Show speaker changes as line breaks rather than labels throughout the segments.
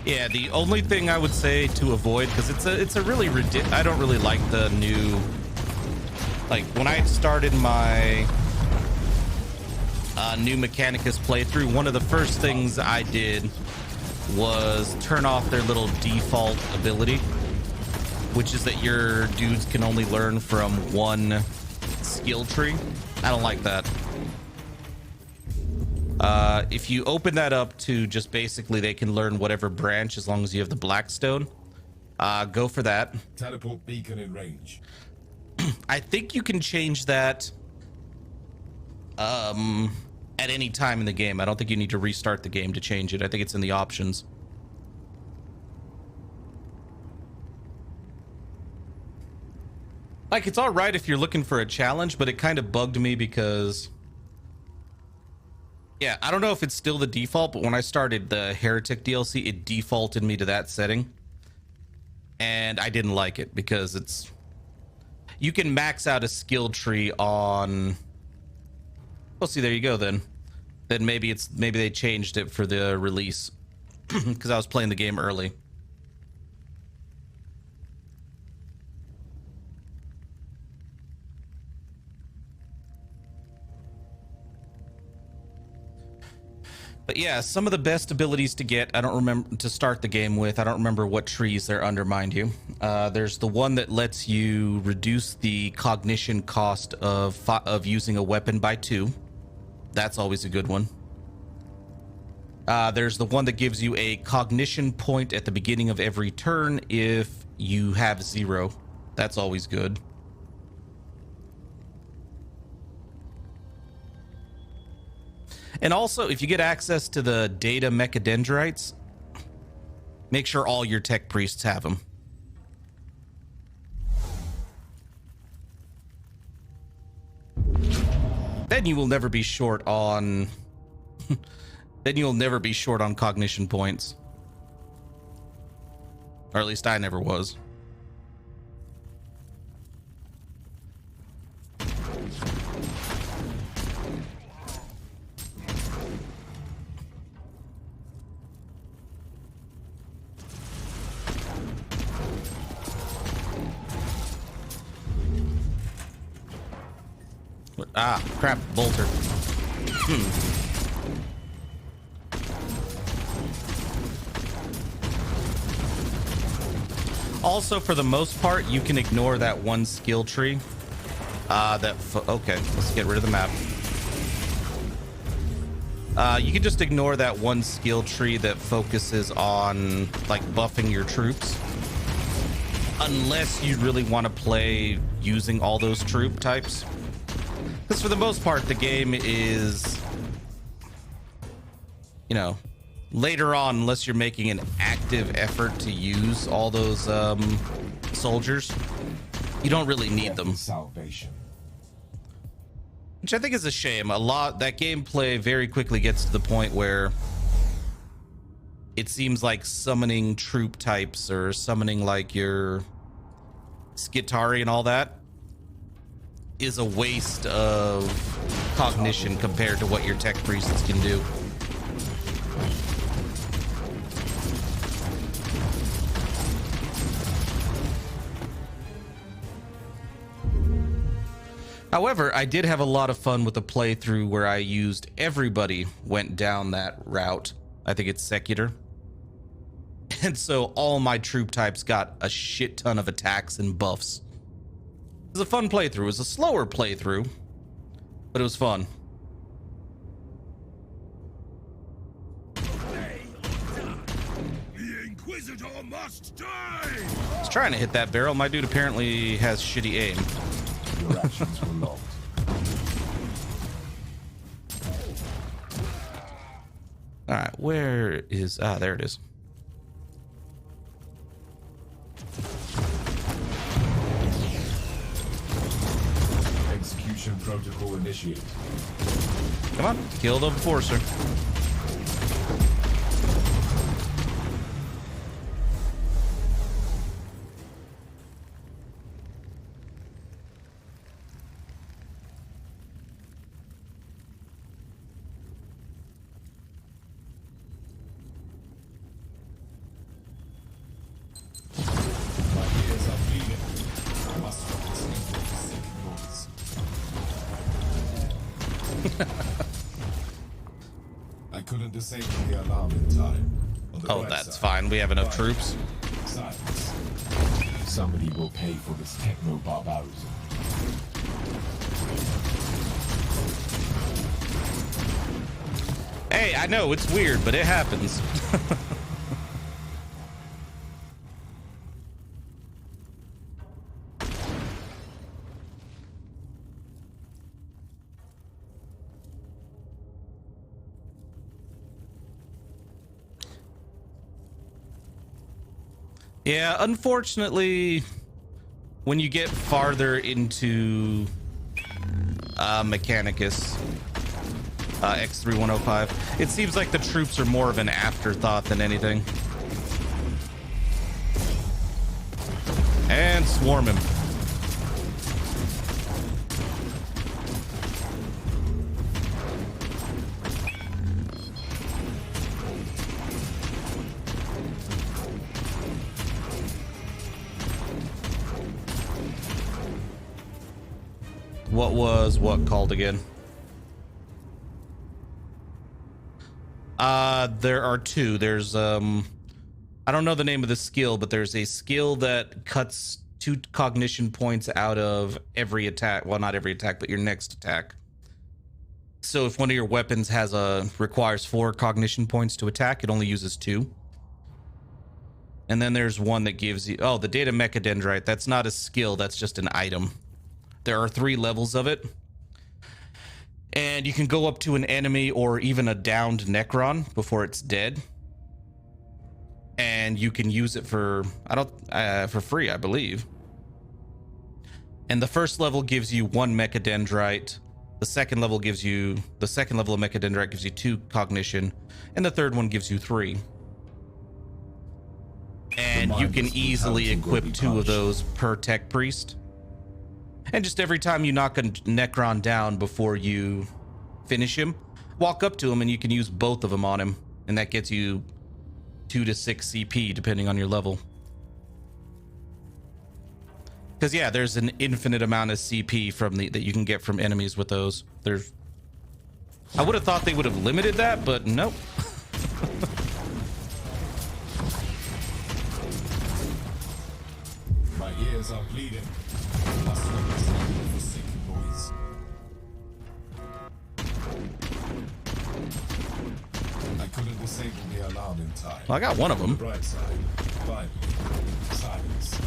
Yeah, the only thing I would say to avoid, because it's a really ridiculous. I don't really like the new. Like when I started my new Mechanicus playthrough, one of the first things I did was turn off their little default ability, which is that your dudes can only learn from one skill tree. I don't like that. If you open that up to just basically they can learn whatever branch as long as you have the Blackstone, go for that.
Teleport beacon in range.
I think you can change that at any time in the game. I don't think you need to restart the game to change it. I think it's in the options. Like, it's all right if you're looking for a challenge, but it kind of bugged me because... Yeah, I don't know if it's still the default, but when I started the Heretic DLC, it defaulted me to that setting. And I didn't like it because it's... You can max out a skill tree on... Well, see, there you go then. Then maybe they changed it for the release because I was playing the game early. But yeah, some of the best abilities to get, I don't remember to start the game with. I don't remember what trees they're under, mind you. There's the one that lets you reduce the cognition cost of using a weapon by 2. That's always a good one. There's the one that gives you a cognition point at the beginning of every turn if you have 0. That's always good. And also, if you get access to the data mechadendrites, make sure all your tech priests have them. Then you will never be short on... then you'll never be short on cognition points. Or at least I never was. Ah, crap, bolter. Also, for the most part, you can ignore that one skill tree. Okay, let's get rid of the map. You can just ignore that one skill tree that focuses on, like, buffing your troops. Unless you really want to play using all those troop types. Because for the most part, the game is, you know, later on, unless you're making an active effort to use all those soldiers, you don't really need them.
Salvation.
Which I think is a shame. That gameplay very quickly gets to the point where it seems like summoning troop types or summoning like your Skitari and all that is a waste of cognition compared to what your tech priests can do. However, I did have a lot of fun with the playthrough where I used everybody went down that route. I think it's Secular. And so all my troop types got a shit ton of attacks and buffs. It was a fun playthrough. It was a slower playthrough, but it was fun.
The Inquisitor must die.
I was trying to hit that barrel. My dude apparently has shitty aim.
Your actions were logged.
All right, where is... Ah, there it is.
Execution protocol initiated.
Come on, kill the Enforcer.
couldn't disable the alarm in time. On the
Oh,
right
that's
side,
fine. We have enough troops.
silence. Somebody will pay for this techno-barbarism.
Hey, I know it's weird, but it happens. Yeah, unfortunately, when you get farther into Mechanicus, X3105, it seems like the troops are more of an afterthought than anything. And swarm him. What was what called again? There are two. There's I don't know the name of the skill, but there's a skill that cuts 2 cognition points out of every attack. Well, not every attack, but your next attack. So if one of your weapons requires 4 cognition points to attack, it only uses 2. And then there's one that gives you the data mechadendrite. That's not a skill, that's just an item. There are 3 levels of it. And you can go up to an enemy or even a downed Necron before it's dead. And you can use it for free, I believe. And the first level gives you 1 mechadendrite. The second level of mechadendrite gives you 2 cognition, and the third one gives you 3. And you can easily equip 2 of those per tech priest. And just every time you knock a Necron down before you finish him, walk up to him and you can use both of them on him. And that gets you 2 to 6 CP depending on your level. Because yeah, there's an infinite amount of CP that you can get from enemies with those. I would have thought they would have limited that, but nope.
My ears are bleeding. Must represent the forsaken boys. I couldn't disable the alarm in time.
Well, I got one of them.
On the bright side, viability, silence.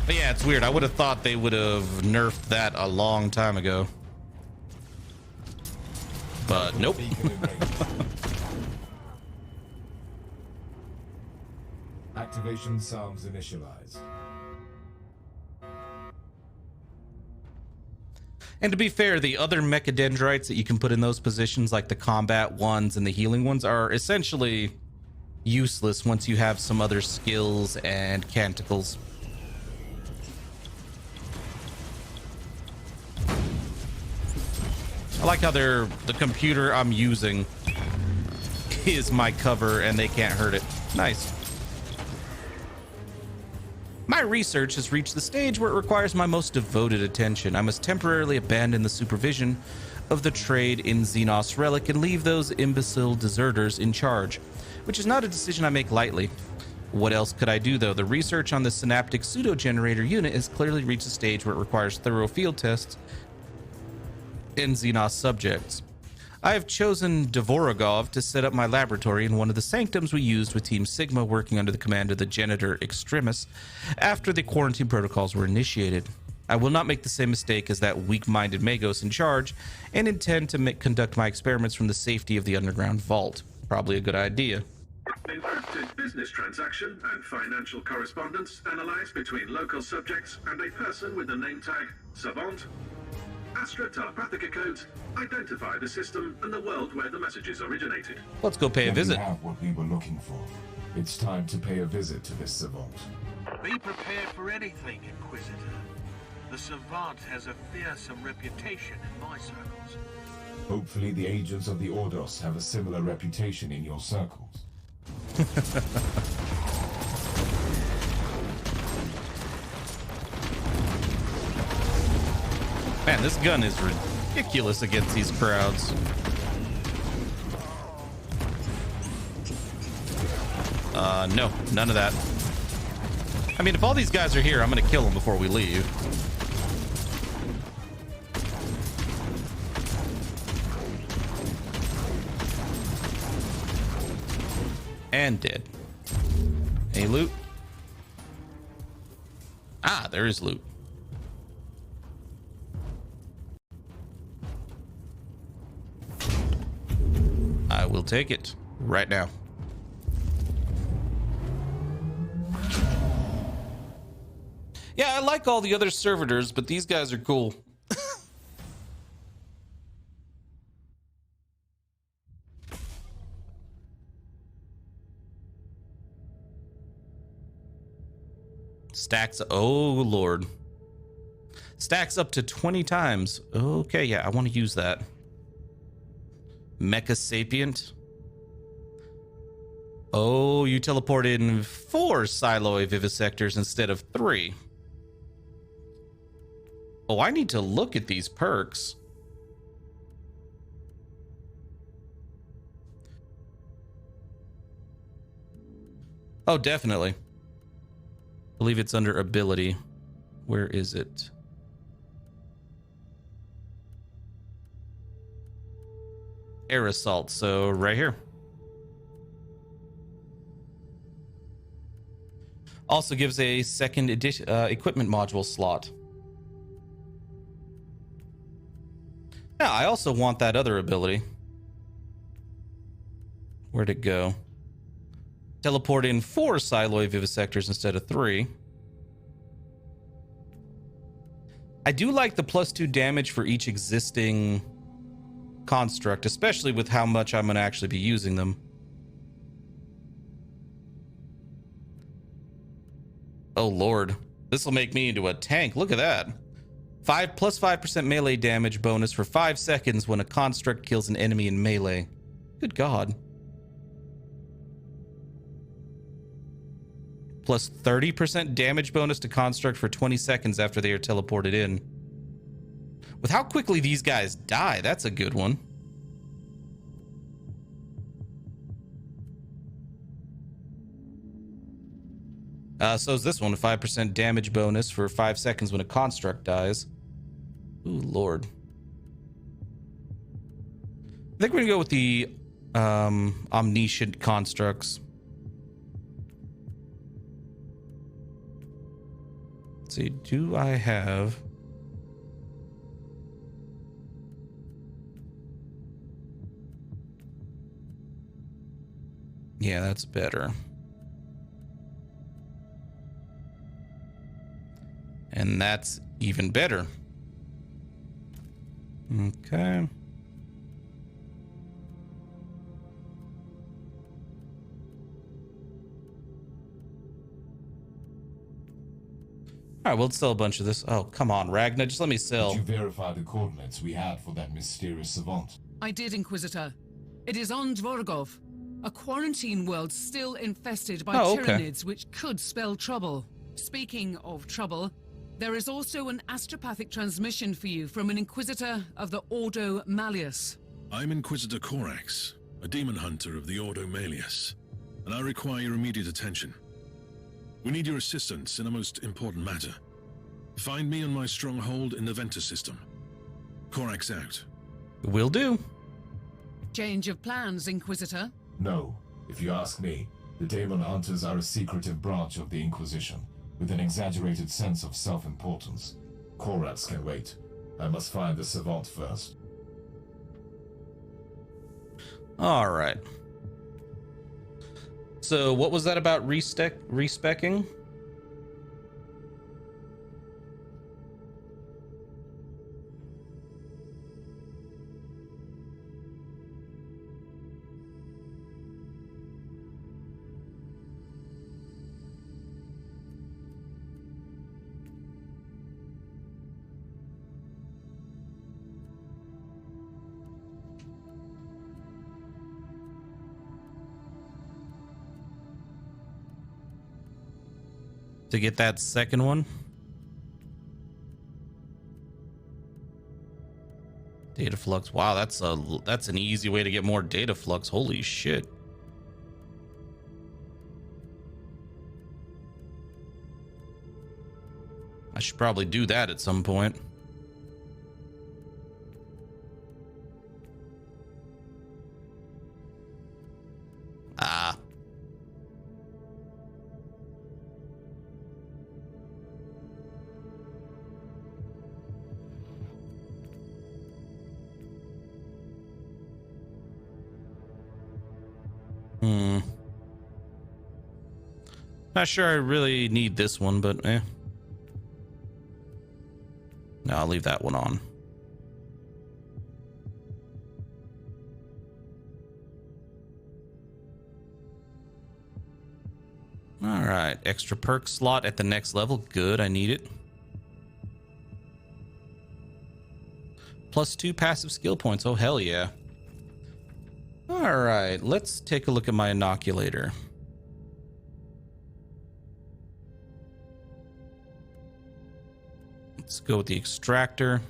But yeah, it's weird. I would have thought they would have nerfed that a long time ago. But nope.
Activation sounds initialized.
And to be fair, the other mechadendrites that you can put in those positions, like the combat ones and the healing ones, are essentially useless once you have some other skills and canticles. I like how the computer I'm using is my cover and they can't hurt it. Nice. My research has reached the stage where it requires my most devoted attention. I must temporarily abandon the supervision of the trade in Xenos relic and leave those imbecile deserters in charge, which is not a decision I make lightly. What else could I do, though? The research on the synaptic pseudo-generator unit has clearly reached a stage where it requires thorough field tests in Xenos subjects. I have chosen Dvorogov to set up my laboratory in one of the sanctums we used with Team Sigma, working under the command of the Janitor Extremis after the quarantine protocols were initiated. I will not make the same mistake as that weak-minded Magos in charge and intend to conduct my experiments from the safety of the underground vault. Probably a good idea.
Encrypted business transaction and financial correspondence analyzed between local subjects and a person with the name tag Savant. Astra Telepathica codes identify the system and the world where the messages originated.
Let's go pay a visit.
We have what we were looking for. It's time to pay a visit to this Savant.
Be prepared for anything, Inquisitor. The Savant has a fearsome reputation in my circles.
Hopefully the agents of the Ordos have a similar reputation in your circles.
Man, this gun is ridiculous against these crowds. No, none of that. I mean, if all these guys are here, I'm gonna kill them before we leave. And dead. Any loot? Ah, there is loot. I will take it right now. Yeah, I like all the other servitors, but these guys are cool. Stacks. Oh, Lord. Stacks up to 20 times. Okay, yeah, I want to use that. Mecha Sapient. Oh, you teleport in 4 Siloy Vivisectors instead of 3. Oh, I need to look at these perks. Oh, definitely. I believe it's under ability. Where is it? Air Assault, so right here. Also gives a second edition equipment module slot. Yeah, I also want that other ability. Where'd it go? Teleport in 4 Siloy Vivisectors instead of 3. I do like the +2 damage for each existing construct, especially with how much I'm going to actually be using them. Oh, Lord. This will make me into a tank. Look at that. 5% melee damage bonus for 5 seconds when a construct kills an enemy in melee. Good God. Plus 30% damage bonus to construct for 20 seconds after they are teleported in. With how quickly these guys die, that's a good one. So is this one, a 5% damage bonus for 5 seconds when a construct dies. Ooh, Lord. I think we're gonna go with the omniscient constructs. Let's see, do I have... Yeah, that's better. And that's even better. Okay. All right, we'll sell a bunch of this. Oh, come on, Ragnar, just let me sell.
Did you verify the coordinates we had for that mysterious savant?
I did, Inquisitor. It is on Dvorgov, a quarantine world still infested by Tyranids, which could spell trouble. Speaking of trouble, there is also an astropathic transmission for you from an Inquisitor of the Ordo Malleus.
I'm Inquisitor Corax, a Daemonhunter of the Ordo Malleus, and I require your immediate attention. We need your assistance in a most important matter. Find me on my stronghold in the Ventus system. Corax out.
Will do.
Change of plans, Inquisitor?
No. If you ask me, the Daemonhunters are a secretive branch of the Inquisition, with an exaggerated sense of self-importance. Corax can wait. I must find the Savant first.
All right. So what was that about respecking? To get that second one? Data flux. Wow, that's an easy way to get more data flux. Holy shit. I should probably do that at some point. Ah. Not sure I really need this one, but eh. No, I'll leave that one on. All right, extra perk slot at the next level. Good, I need it. +2 passive skill points. Oh, hell yeah. All right, let's take a look at my Inoculator. Let's go with the extractor.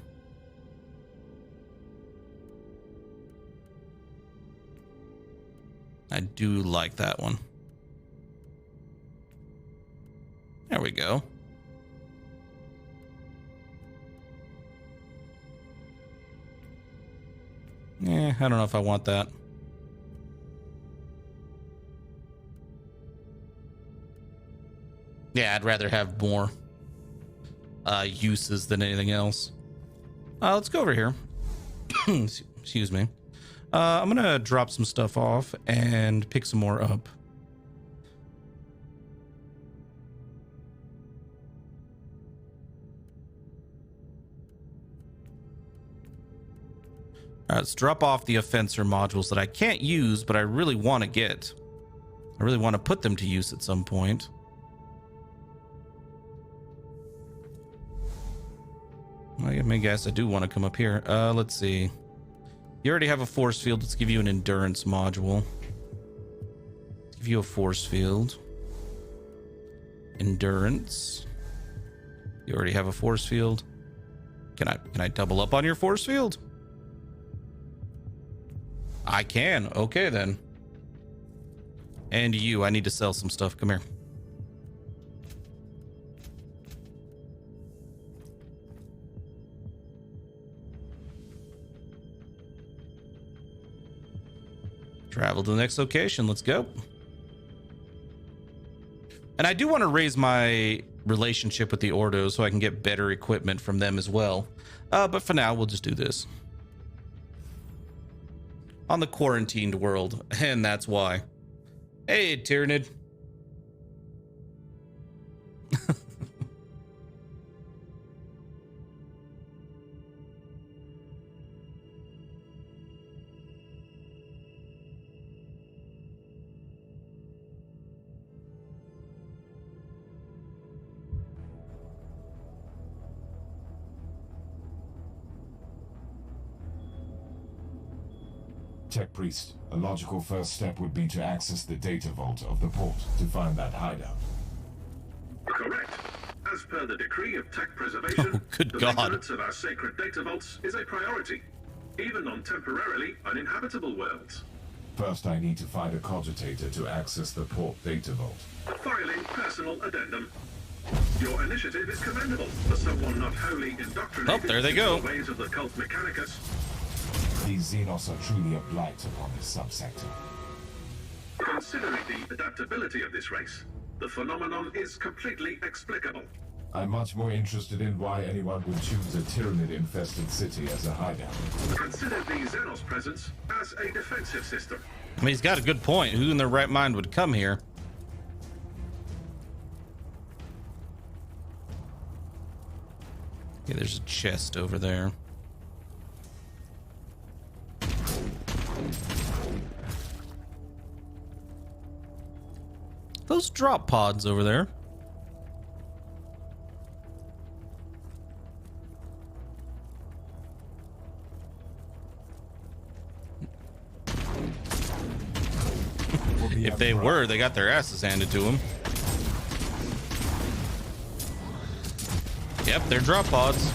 I do like that one. There we go. I don't know if I want that. Yeah, I'd rather have more uses than anything else. Let's go over here. Excuse me. I'm gonna drop some stuff off and pick some more up. All right, let's drop off the offensor modules that I can't use, but I really want to get. I really want to put them to use at some point. I guess I do want to come up here. Let's see. You already have a force field. Let's give you an endurance module. Let's give you a force field. Endurance. You already have a force field. Can I double up on your force field? I can. Okay, then. And you, I need to sell some stuff. Come here. Travel to the next location. Let's go. And I do want to raise my relationship with the Ordo so I can get better equipment from them as well. But for now, we'll just do this. On the quarantined world, and that's why. Hey, Tyranid.
Tech Priest, a logical first step would be to access the data vault of the port to find that hideout.
Correct. As per the decree of tech preservation,
oh, good
the
God.
maintenance of our sacred data vaults is a priority, even on temporarily uninhabitable worlds.
First, I need to find a cogitator to access the port data vault.
Filing personal addendum. Your initiative is commendable for someone not wholly indoctrinated
Oh, there they go.
in the ways of the cult mechanicus.
These Xenos are truly a blight upon this subsector.
Considering the adaptability of this race, the phenomenon is completely explicable.
I'm much more interested in why anyone would choose a Tyranid-infested city as a hideout.
Consider the Xenos presence as a defensive system.
I mean, he's got a good point. Who in their right mind would come here? Okay, there's a chest over there. Those drop pods over there. If they were, they got their asses handed to them. Yep, they're drop pods.